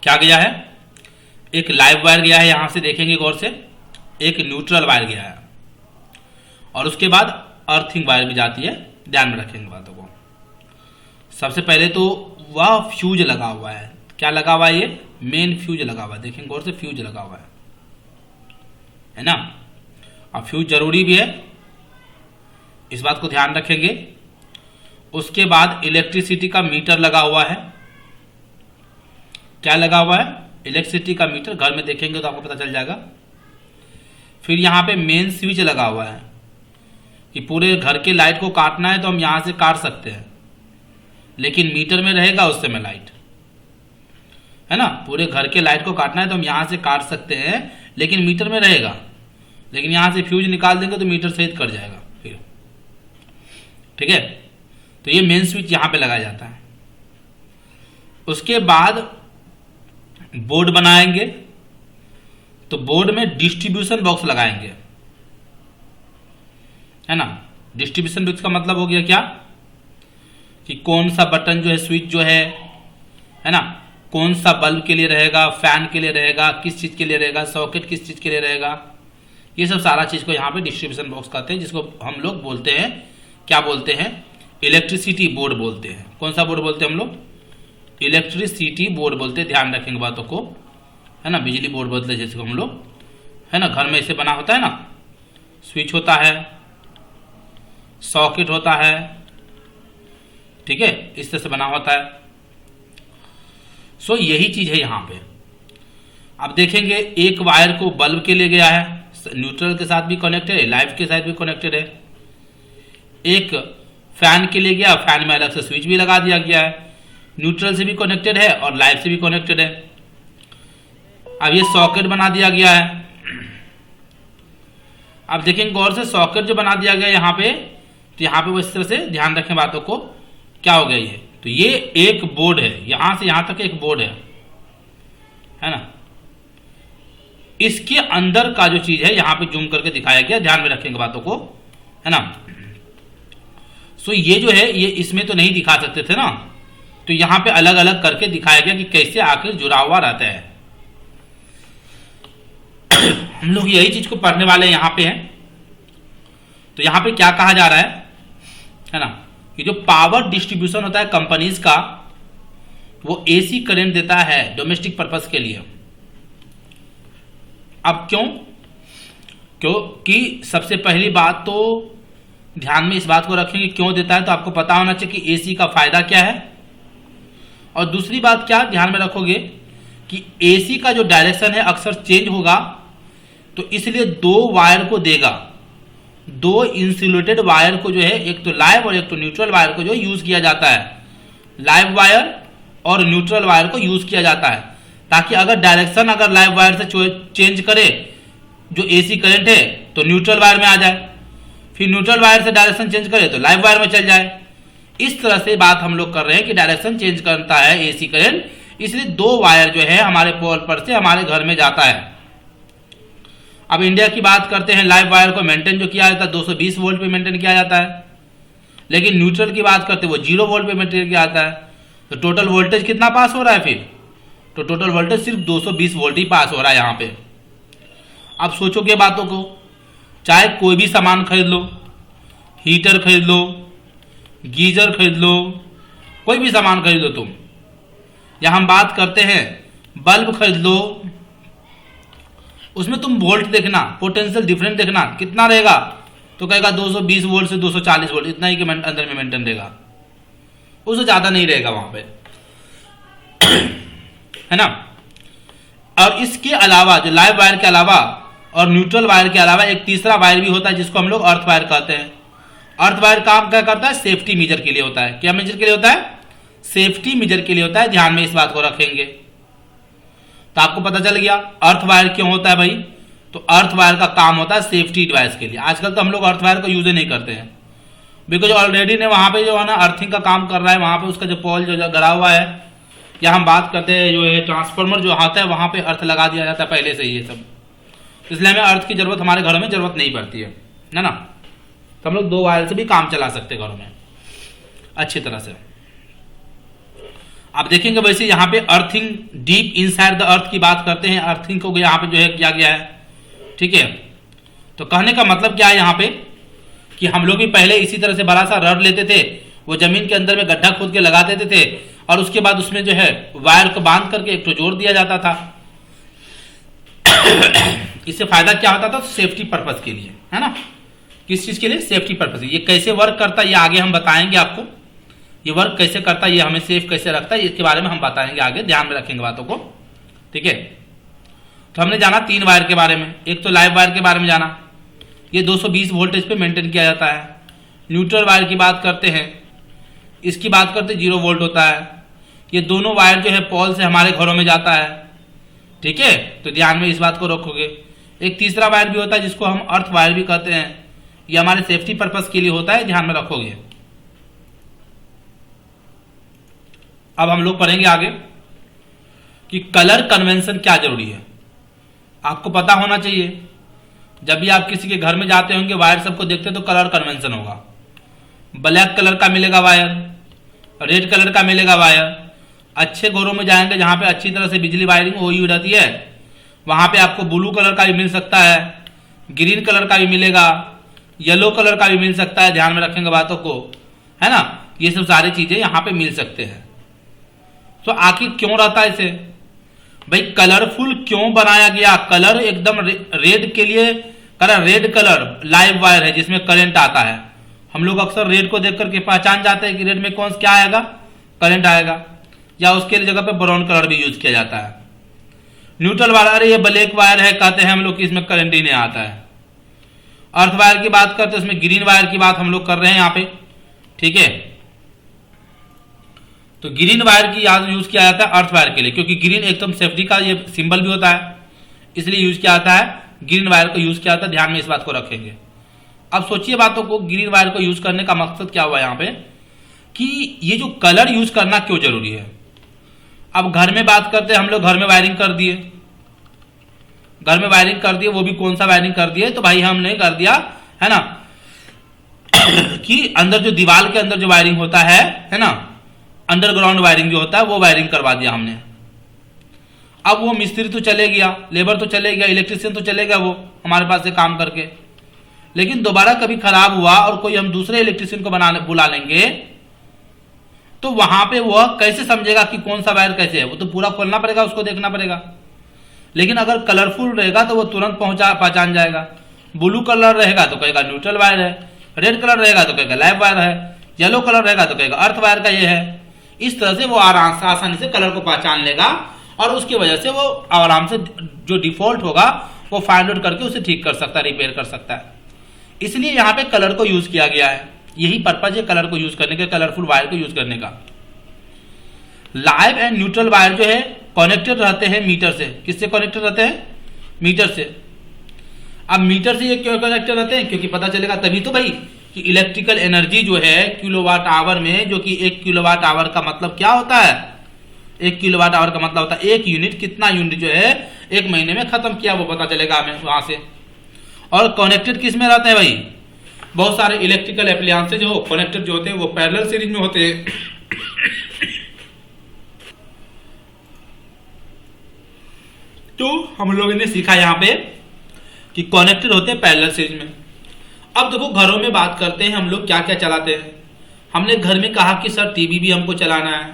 क्या गया है, एक लाइव वायर गया है, यहां से देखेंगे गौर से, एक न्यूट्रल वायर गया है, और उसके बाद अर्थिंग वायर भी जाती है, ध्यान में रखेंगे बातों को। सबसे पहले तो वह फ्यूज लगा हुआ है, क्या लगा हुआ है, ये मेन फ्यूज लगा हुआ है, देखेंगे गौर से, फ्यूज लगा हुआ है ना। अब फ्यूज जरूरी भी है, इस बात को ध्यान रखेंगे। उसके बाद इलेक्ट्रिसिटी का मीटर लगा हुआ है, क्या लगा हुआ है, इलेक्ट्रिसिटी का मीटर, घर में देखेंगे तो आपको पता चल जाएगा। फिर यहाँ पे मेन स्विच लगा हुआ है कि पूरे घर के लाइट को काटना है तो हम यहां से काट सकते हैं, लेकिन मीटर में रहेगा उस समय लाइट, है ना। पूरे घर के लाइट को काटना है तो हम यहां से काट सकते हैं, लेकिन मीटर में रहेगा, लेकिन यहां से फ्यूज निकाल देंगे तो मीटर सहित कट जाएगा फिर, ठीक है। तो ये मेन स्विच यहां पे लगाया जाता है। उसके बाद बोर्ड बनाएंगे, तो बोर्ड में डिस्ट्रीब्यूशन बॉक्स लगाएंगे, है ना। डिस्ट्रीब्यूशन बॉक्स का मतलब हो गया क्या, कि कौन सा बटन जो है, स्विच जो है ना, कौन सा बल्ब के लिए रहेगा, फैन के लिए रहेगा, किस चीज के लिए रहेगा, सॉकेट किस चीज के लिए रहेगा, ये सब सारा चीज को यहाँ पे डिस्ट्रीब्यूशन बॉक्स कहते हैं, जिसको हम लोग बोलते हैं, क्या बोलते हैं, इलेक्ट्रिसिटी बोर्ड बोलते हैं। कौन सा बोर्ड बोलते हैं हम लोग, इलेक्ट्रिसिटी बोर्ड बोलते हैं, ध्यान रखेंगे बातों को, है ना। बिजली बोर्ड बोलते हैं जैसे हम लोग, है ना। घर में ऐसे बना होता है ना, स्विच होता है, सॉकेट होता है, ठीक है, इस तरह से बना होता है। सो यही चीज है यहां पे। अब देखेंगे एक वायर को बल्ब के लिए गया है, न्यूट्रल के साथ भी कनेक्टेड है, लाइव के साथ भी कनेक्टेड है। एक फैन के लिए गया, फैन में अलग से स्विच भी लगा दिया गया है, न्यूट्रल से भी कनेक्टेड है और लाइव से भी कनेक्टेड है। अब ये सॉकेट बना दिया गया है। अब देखेंगे गौर से, सॉकेट जो बना दिया गया यहाँ पे, तो यहाँ पे वो इस तरह से ध्यान रखें बातों को, क्या हो गया ये, तो ये एक बोर्ड है, यहां से यहां तक एक बोर्ड है ना। इसके अंदर का जो चीज है यहां पे जूम करके दिखाया गया, ध्यान में रखेंगे बातों को, है ना। सो ये जो है, ये इसमें तो नहीं दिखा सकते थे ना, तो यहां पे अलग अलग करके दिखाया गया कि कैसे आखिर जुड़ा हुआ रहता है। हम लोग यही चीज को पढ़ने वाले यहां पे हैं। तो यहां पे क्या कहा जा रहा है ना, कि जो पावर डिस्ट्रीब्यूशन होता है कंपनीज का, वो एसी करंट देता है डोमेस्टिक पर्पस के लिए। अब क्योंकि सबसे पहली बात तो ध्यान में इस बात को रखेंगे, क्यों देता है, तो आपको पता होना चाहिए कि एसी का फायदा क्या है। और दूसरी बात क्या ध्यान में रखोगे, कि एसी का जो डायरेक्शन है अक्सर चेंज होगा, तो इसलिए दो वायर को देगा, दो इंसुलेटेड वायर को जो है, एक तो लाइव और एक तो न्यूट्रल वायर को जो यूज किया जाता है, लाइव वायर और न्यूट्रल वायर को यूज किया जाता है, ताकि अगर डायरेक्शन अगर लाइव वायर से चेंज करे जो एसी करंट है, तो न्यूट्रल वायर में आ जाए, फिर न्यूट्रल वायर से डायरेक्शन चेंज करे तो लाइव वायर में चल जाए। इस तरह से बात हम लोग कर रहे हैं कि डायरेक्शन चेंज करता है एसी करंट, इसलिए दो वायर जो है हमारे पोल पर से हमारे घर में जाता है। अब इंडिया की बात करते हैं, लाइव वायर को मेंटेन जो किया जाता है 220 वोल्ट पे मेंटेन किया जाता है, लेकिन न्यूट्रल की बात करते हैं वो 0 वोल्ट पे मेंटेन किया जाता है। तो टोटल वोल्टेज कितना पास हो रहा है फिर, तो टोटल वोल्टेज सिर्फ 220 वोल्ट ही पास हो रहा है यहाँ पे। अब सोचोगे बातों को, चाहे कोई भी सामान खरीद लो, हीटर खरीद लो, गीजर खरीद लो, कोई भी सामान खरीद लो तुम, या हम बात करते हैं बल्ब खरीद लो, उसमें तुम वोल्ट देखना, पोटेंशियल डिफरेंस देखना कितना रहेगा, तो कहेगा 220 वोल्ट से 240 वोल्ट, इतना ही के अंदर में मेंटेन रहेगा, उससे ज्यादा नहीं रहेगा वहां पे, है ना। और इसके अलावा जो लाइव वायर के अलावा और न्यूट्रल वायर के अलावा एक तीसरा वायर भी होता है, जिसको हम लोग अर्थ वायर कहते हैं। अर्थ वायर काम क्या करता है, सेफ्टी मेजर के लिए होता है। क्या मेजर के लिए होता है, सेफ्टी मेजर के लिए होता है, ध्यान में इस बात को रखेंगे। तो आपको पता चल गया अर्थ वायर क्यों होता है भाई, तो अर्थ वायर का काम होता है सेफ्टी डिवाइस के लिए। आजकल तो हम लोग अर्थ वायर को यूज नहीं करते हैं, बिकॉज ऑलरेडी ने वहां पे जो है ना अर्थिंग का काम कर रहा है, वहां पे उसका जो पोल जो गड़ा हुआ है, या हम बात करते हैं जो है ट्रांसफार्मर जो आता है, वहां पे अर्थ लगा दिया जाता है पहले से ही ये सब, इसलिए हमें अर्थ की जरूरत हमारे घरों में जरूरत नहीं पड़ती है ना। तो हम लोग दो वायर से भी काम चला सकते हैं घरों में अच्छी तरह से। आप देखेंगे वैसे यहाँ पे earthing deep inside the earth की बात करते हैं, अर्थिंग को यहाँ पे जो है किया गया है। ठीक है, तो कहने का मतलब क्या है यहाँ पे कि हम लोग भी पहले इसी तरह से बड़ा सा रड लेते थे, वो जमीन के अंदर में गड्ढा खोद के लगा देते थे और उसके बाद उसमें जो है वायर को बांध करके एक तो जोड़ दिया जाता था। इससे फायदा क्या होता था? सेफ्टी पर्पज के लिए, है ना। किस चीज के लिए? Safety purpose. ये कैसे वर्क करता है ये आगे हम बताएंगे आपको, ये वर्क कैसे करता है, ये हमें सेफ कैसे रखता है, इसके बारे में हम बताएंगे आगे, ध्यान में रखेंगे बातों को। ठीक है, तो हमने जाना 3 वायर के बारे में। एक तो लाइव वायर के बारे में जाना, ये 220 वोल्टेज पे मेंटेन किया जाता है। न्यूट्रल वायर की बात करते हैं, इसकी बात करते 0 वोल्ट होता है। ये दोनों वायर जो है पोल से हमारे घरों में जाता है। ठीक है, तो ध्यान में इस बात को रखोगे। एक तीसरा वायर भी होता है जिसको हम अर्थ वायर भी कहते हैं, ये हमारे सेफ्टी पर्पस के लिए होता है, ध्यान में रखोगे। अब हम लोग पढ़ेंगे आगे कि कलर कन्वेंशन क्या जरूरी है। आपको पता होना चाहिए, जब भी आप किसी के घर में जाते होंगे वायर सबको देखते तो कलर कन्वेंशन होगा। ब्लैक कलर का मिलेगा वायर, रेड कलर का मिलेगा वायर। अच्छे घरों में जाएंगे जहां पे अच्छी तरह से बिजली वायरिंग हुई रहती है, वहां पे आपको ब्लू कलर का भी मिल सकता है, ग्रीन कलर का भी मिलेगा, येलो कलर का भी मिल सकता है। ध्यान में रखेंगे बातों को, है ना। ये सब सारी चीजें यहाँ पे मिल सकते हैं। तो आखिर क्यों रहता है इसे? भाई कलरफुल क्यों बनाया गया? कलर एकदम रेड के लिए colour, red colour live wire है जिसमें करंट आता है। हम लोग अक्सर रेड को देख करके पहचान जाते हैं कि रेड में कौन क्या आएगा, करंट आएगा, या उसके जगह पे ब्राउन कलर भी यूज किया जाता है। न्यूट्रल वायर, अरे ये ब्लैक वायर है, कहते हैं हम लोग कि इसमें करंट ही नहीं आता है। अर्थ वायर की बात करते हैं, उसमें ग्रीन वायर की बात हम लोग कर रहे हैं यहाँ पे। ठीक है, तो ग्रीन वायर की याद यूज किया जाता है अर्थ वायर के लिए, क्योंकि ग्रीन एकदम सेफ्टी का ये सिंबल भी होता है, इसलिए यूज किया जाता है। ग्रीन वायर को यूज किया जाता है, ध्यान में इस बात को रखेंगे। अब सोचिए बातों को, ग्रीन वायर को यूज करने का मकसद क्या हुआ यहाँ पे कि ये जो कलर यूज करना क्यों जरूरी है। अब घर में बात करते हैं, हम लोग घर में वायरिंग कर दिए, घर में वायरिंग कर दिए, वो भी कौन सा वायरिंग कर दिए? तो भाई हमने कर दिया, है ना, कि अंदर जो दीवार के अंदर जो वायरिंग होता है ना, अंडरग्राउंड वायरिंग जो होता है वो वायरिंग करवा दिया हमने। अब वो मिस्त्री तो चले गया, लेबर तो चले गया, इलेक्ट्रिशियन तो चले गया वो हमारे पास से काम करके, लेकिन दोबारा कभी खराब हुआ और कोई हम दूसरे इलेक्ट्रिशियन को बुला लेंगे तो वहां पे वह कैसे समझेगा कि कौन सा वायर कैसे है? वो तो पूरा खोलना पड़ेगा, उसको देखना पड़ेगा। लेकिन अगर कलरफुल रहेगा तो वो तुरंत पहचान जाएगा। ब्लू कलर रहेगा तो कहेगा न्यूट्रल वायर है, रेड कलर रहेगा तो कहेगा लाइव वायर है, येलो कलर रहेगा तो कहेगा अर्थ वायर का ये है। इस तरह से वो आसानी से कलर को पहचान लेगा और उसकी वजह से वो आराम से जो डिफॉल्ट होगा वो फाइंड आउट करके उसे ठीक कर सकता है, रिपेयर कर सकता है। इसलिए यहाँ पे कलर को यूज किया गया है, यही पर्पज है कलर को यूज करने का, कलरफुल वायर को यूज करने का। लाइव एंड न्यूट्रल वायर जो है कनेक्टेड रहते हैं मीटर से। किससे कनेक्टेड रहते हैं? मीटर से। अब मीटर से ये क्यों कनेक्टेड रहते हैं? क्योंकि पता चलेगा तभी तो भाई कि इलेक्ट्रिकल एनर्जी जो है किलोवाट आवर में, जो कि 1 किलोवाट आवर का मतलब क्या होता है? 1 किलोवाट आवर का मतलब होता है 1 यूनिट, कितना यूनिट जो है 1 महीने में खत्म किया वो पता चलेगा हमें वहां से। और कनेक्टेड किस में रहते हैं भाई? बहुत सारे इलेक्ट्रिकल एप्लायंसेस जो कनेक्टेड जो होते हैं वो पैरेलल सीरीज में होते हैं। तो हम लोगों ने सीखा यहाँ पे कि कनेक्टेड होते हैं पैरेलल सीरीज में। अब देखो घरों में बात करते हैं हम लोग क्या क्या चलाते हैं। हमने घर में कहा कि सर टीवी भी हमको चलाना है,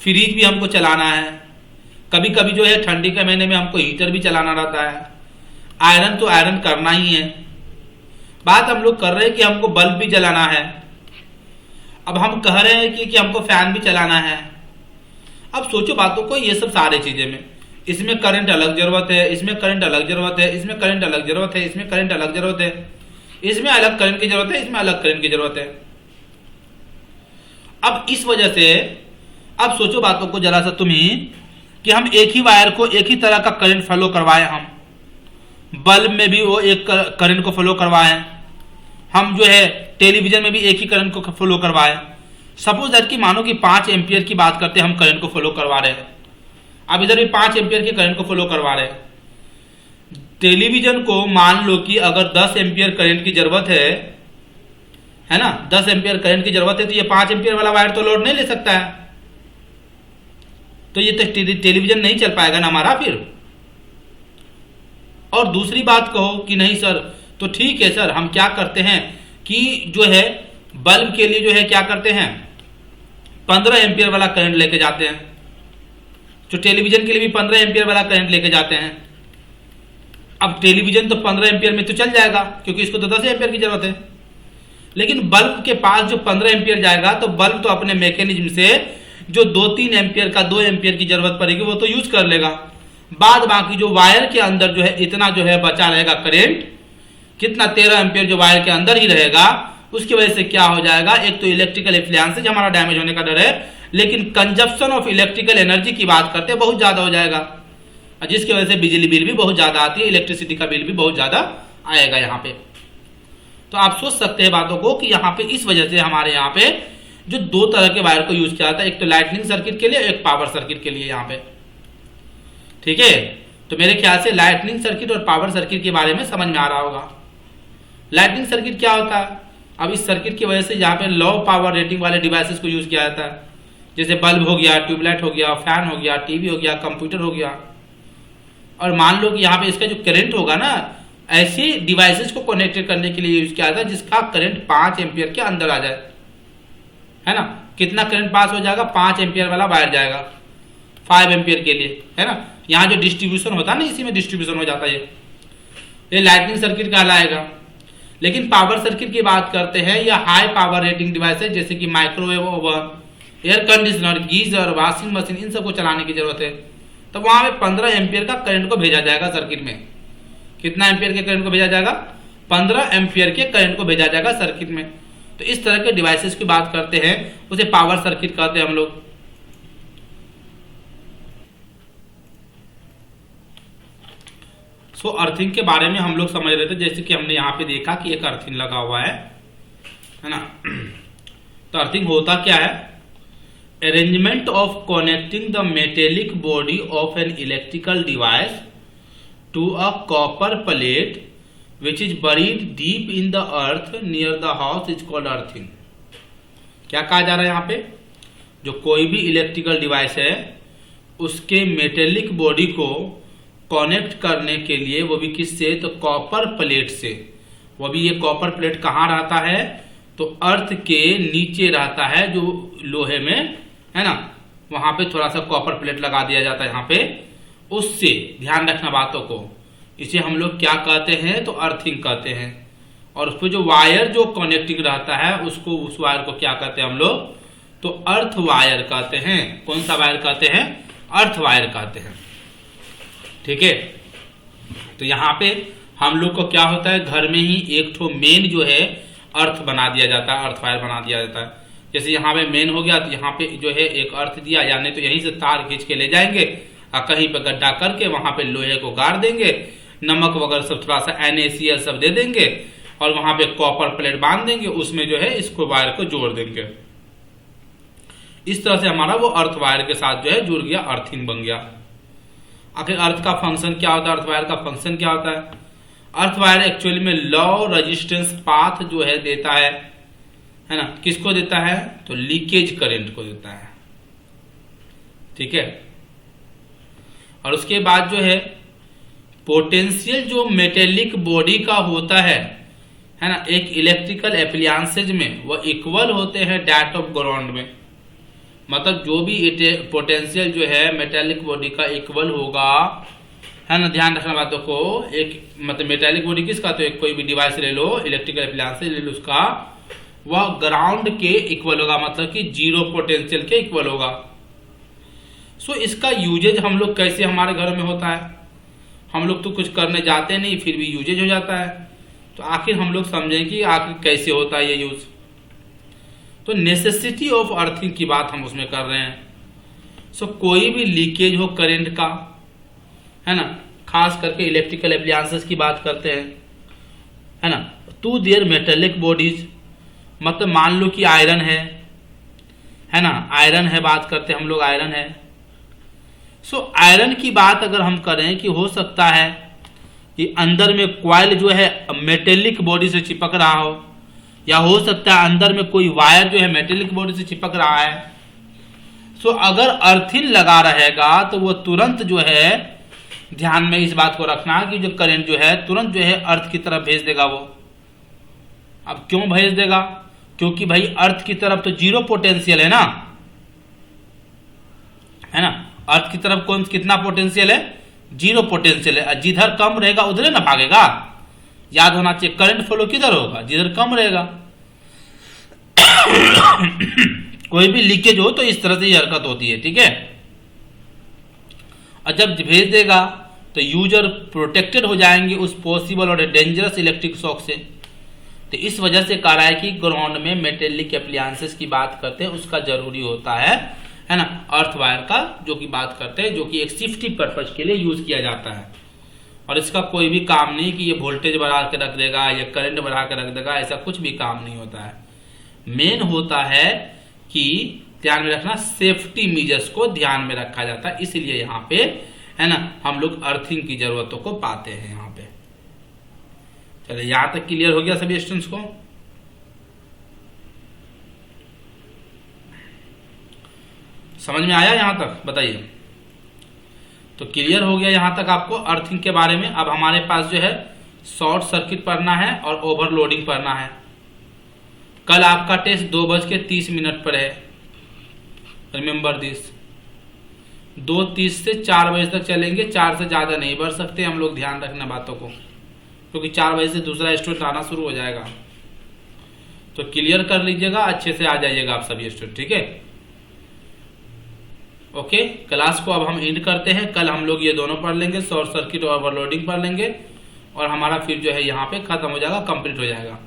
फ्रिज भी हमको चलाना है, कभी कभी जो है ठंडी के महीने में हमको हीटर भी चलाना रहता है, आयरन तो आयरन करना ही है। बात हम लोग कर रहे हैं कि हमको बल्ब भी जलाना है। अब हम कह रहे हैं कि हमको फैन भी चलाना है। अब सोचो बातों को, ये सब सारे चीजें में इसमें करंट अलग जरूरत है, इसमें करंट अलग जरूरत है, इसमें करंट अलग जरूरत है, इसमें करंट अलग जरूरत है, इसमें अलग करंट की जरूरत है, इसमें अलग करंट की जरूरत है। अब इस वजह से अब सोचो बातों को जरा सा तुम ही कि हम एक ही वायर को एक ही तरह का करंट फॉलो करवाएं, हम बल्ब में भी वो एक करंट को फॉलो करवाएं, हम जो है टेलीविजन में भी एक ही करंट को फॉलो करवाएं। सपोज दैट कि मानो कि 5 एम्पियर की बात करते हैं, हम करंट को फॉलो करवा रहे हैं। अब इधर भी 5 एम्पियर के करंट को फॉलो करवा रहे हैं। टेलीविजन को मान लो कि अगर 10 एम्पियर करंट की जरूरत है ना, 10 एम्पियर करंट की जरूरत है, तो ये 5 एम्पियर वाला वायर तो लोड नहीं ले सकता है। तो ये तो टेलीविजन नहीं चल पाएगा ना हमारा फिर। और दूसरी बात कहो कि नहीं सर, तो ठीक है सर, हम क्या करते हैं कि जो है बल्ब के लिए जो है क्या करते हैं 15 एम्पियर वाला करंट लेके जाते हैं, जो टेलीविजन के लिए भी 15 एम्पियर वाला करंट लेके जाते हैं। अब टेलीविजन तो 15 एम्पियर में तो चल जाएगा क्योंकि इसको तो 10 एम्पियर की जरूरत है, लेकिन बल्ब के पास जो 15 एम्पियर जाएगा तो बल्ब तो अपने मैकेनिज्म से जो 2-3 एम्पियर का 2 एम्पियर की जरूरत पड़ेगी वो तो यूज कर लेगा। बाद बाकी जो वायर के अंदर जो है इतना जो है बचा रहेगा करंट, कितना 13 एम्पियर जो वायर के अंदर ही रहेगा, उसकी वजह से क्या हो जाएगा, एक तो इलेक्ट्रिकल एप्लायंसेज हमारा डैमेज होने का डर है, लेकिन कंजप्शन ऑफ इलेक्ट्रिकल एनर्जी की बात करते हैं बहुत ज्यादा हो जाएगा, जिसकी वजह से बिजली बिल भी बहुत ज्यादा आती है, इलेक्ट्रिसिटी का बिल भी बहुत ज्यादा आएगा यहाँ पे। तो आप सोच सकते हैं बातों को कि यहाँ पे इस वजह से हमारे यहाँ पे जो 2 तरह के वायर को यूज किया जाता है, एक तो लाइटनिंग सर्किट के लिए, एक पावर सर्किट के लिए यहाँ पे। ठीक है, तो मेरे ख्याल से लाइटनिंग सर्किट और पावर सर्किट के बारे में समझ में आ रहा होगा। लाइटनिंग सर्किट क्या होता है, अब इस सर्किट की वजह से यहाँ पे लो पावर रेटिंग वाले डिवाइसेस को यूज किया जाता है, जैसे बल्ब हो गया, ट्यूबलाइट हो गया, फैन हो गया, टीवी हो गया, कंप्यूटर हो गया। और मान लो कि यहाँ पे इसका जो करंट होगा ना, ऐसे डिवाइसेस को कनेक्ट करने के लिए यूज किया जाता है जिसका करंट 5 एम्पियर के अंदर आ जाए, है ना। कितना करंट पास हो जाएगा, 5 एम्पियर वाला वायर जाएगा 5 एम्पियर के लिए, है ना। यहाँ जो डिस्ट्रीब्यूशन होता है ना, इसी में डिस्ट्रीब्यूशन हो जाता है, ये लाइटनिंग सर्किट कहलाएगा। लेकिन पावर सर्किट की बात करते हैं, या हाई पावर रेटिंग डिवाइस है जैसे कि microwave oven, air conditioner, geyser, washing machine, इन सबको चलाने की जरूरत है, तो वहां पे 15 एम्पियर का करंट को भेजा जाएगा सर्किट में। कितना एम्पियर के करंट को भेजा जाएगा, 15 एम्पियर के करंट को भेजा जाएगा सर्किट में। तो इस तरह के डिवाइसेस की बात करते हैं, उसे पावर सर्किट कहते हैं हम लोग। सो अर्थिंग के बारे में हम लोग समझ रहे थे, जैसे कि हमने यहाँ पे देखा कि एक अर्थिंग लगा हुआ है ना। तो अर्थिंग होता क्या है, arrangement of connecting the metallic body of an electrical device to a copper plate which is buried deep in the earth near the house is called earthing. क्या कहा जा रहा है यहाँ पे, जो कोई भी इलेक्ट्रिकल डिवाइस है उसके मेटेलिक बॉडी को कनेक्ट करने के लिए, वो भी किससे, तो कॉपर प्लेट से। वो भी ये कॉपर प्लेट कहाँ रहता है, तो अर्थ के नीचे रहता है, जो लोहे में है ना, वहां पे थोड़ा सा कॉपर प्लेट लगा दिया जाता है यहाँ पे, उससे ध्यान रखना बातों को। इसे हम लोग क्या कहते हैं, तो अर्थिंग कहते हैं। और उस पर जो वायर जो कनेक्टिंग रहता है उसको, उस वायर को क्या कहते हैं हम लोग, तो अर्थ वायर कहते हैं। कौन सा वायर कहते हैं, अर्थ वायर कहते हैं। ठीक है, तो यहाँ पे हम लोग को क्या होता है, घर में ही एक ठो मेन जो है अर्थ बना दिया जाता है, अर्थ वायर बना दिया जाता है। जैसे यहाँ पे मेन हो गया, तो यहाँ पे जो है एक अर्थ दिया, यानी तो यहीं से तार खींच के ले जाएंगे और कहीं पे गड्ढा करके वहां पे लोहे को गाड़ देंगे, नमक वगैरह सब थोड़ा सा NaCl सब दे देंगे और वहां पे कॉपर प्लेट बांध देंगे, उसमें जो है इसको वायर को जोड़ देंगे। इस तरह से हमारा वो अर्थ वायर के साथ जो है जुड़ गया, अर्थिंग बन गया। आखिर अर्थ का फंक्शन क्या होता है, अर्थ वायर का फंक्शन क्या होता है, अर्थ वायर एक्चुअली में लो रेजिस्टेंस पाथ जो है देता है ना, किसको देता है, तो लीकेज करंट को देता है। ठीक है, और उसके बाद जो है पोटेंशियल जो मेटेलिक बॉडी का होता है ना, एक इलेक्ट्रिकल एप्लायंसेज में वो इक्वल होते हैं दैट ऑफ ग्राउंड में। मतलब जो भी पोटेंशियल जो है मेटेलिक बॉडी का इक्वल होगा, है ना, ध्यान रखना बातों को। एक मतलब मेटेलिक बॉडी किसका, तो एक कोई भी डिवाइस ले लो, इलेक्ट्रिकल एप्लायंसेज ले लो, उसका वह ग्राउंड के इक्वल होगा, मतलब कि 0 पोटेंशियल के इक्वल होगा। सो इसका यूजेज हम लोग कैसे हमारे घर में होता है, हम लोग तो कुछ करने जाते नहीं फिर भी यूजेज हो जाता है। तो आखिर हम लोग समझें कि आखिर कैसे होता है ये यूज। तो नेसेसिटी ऑफ अर्थिंग की बात हम उसमें कर रहे हैं। सो कोई भी लीकेज हो करंट का, है ना, खास करके इलेक्ट्रिकल एप्लायंसेस की बात करते हैं, है ना, टू देयर मेटेलिक बॉडीज, मतलब मान लो कि आयरन है ना, आयरन है, बात करते हैं हम लोग आयरन है। सो आयरन की बात अगर हम करें कि हो सकता है कि अंदर में कॉइल जो है मेटेलिक बॉडी से चिपक रहा हो, या हो सकता है अंदर में कोई वायर जो है मेटेलिक बॉडी से चिपक रहा है। सो अगर अर्थिंग लगा रहेगा तो वो तुरंत जो है, ध्यान में इस बात को रखना कि जो करंट जो है तुरंत जो है अर्थ की तरफ भेज देगा वो। अब क्यों भेज देगा? क्योंकि भाई अर्थ की तरफ तो जीरो पोटेंशियल है ना, है ना। अर्थ की तरफ कौन कितना पोटेंशियल है? जीरो पोटेंशियल है। जिधर कम रहेगा उधर ना भागेगा। याद होना चाहिए, करंट फ्लो किधर होगा? जिधर कम रहेगा। कोई भी लीकेज हो तो इस तरह से हरकत होती है, ठीक है। और जब भेज देगा तो यूजर प्रोटेक्टेड हो जाएंगे उस पॉसिबल और डेंजरस इलेक्ट्रिक शॉक से। तो इस वजह से कह रहा है कि ग्राउंड में मेटेलिक एप्लायंसेस की बात करते हैं उसका जरूरी होता है ना, अर्थ वायर का जो कि बात करते हैं, जो कि एक सेफ्टी पर्पज के लिए यूज किया जाता है। और इसका कोई भी काम नहीं कि ये वोल्टेज बढ़ा के रख देगा या करंट बढ़ा के रख देगा, ऐसा कुछ भी काम नहीं होता है। मेन होता है कि ध्यान में रखना, सेफ्टी मेजर्स को ध्यान में रखा जाता है, इसलिए यहाँ पे है ना हम लोग अर्थिंग की जरूरतों को पाते हैं यहाँ पे। चलिए यहां तक क्लियर हो गया सभी स्टूडेंट्स को? समझ में आया यहां तक? बताइए। तो क्लियर हो गया यहां तक आपको अर्थिंग के बारे में। अब हमारे पास जो है शॉर्ट सर्किट पढ़ना है और ओवरलोडिंग पढ़ना है। कल आपका टेस्ट 2:30 पर है, रिमेंबर दिस। 2:30 से 4 बजे तक चलेंगे, 4 से ज्यादा नहीं बढ़ सकते हम लोग, ध्यान रखना बातों को, क्योंकि 4 बजे से दूसरा स्टूडेंट आना शुरू हो जाएगा। तो क्लियर कर लीजिएगा, अच्छे से आ जाइएगा आप सभी स्टूडेंट, ठीक है। ओके, क्लास को अब हम एंड करते हैं। कल हम लोग ये दोनों पढ़ लेंगे, शॉर्ट सर्किट और ओवरलोडिंग पढ़ लेंगे, और हमारा फिर जो है यहाँ पे खत्म हो जाएगा, कंप्लीट हो जाएगा।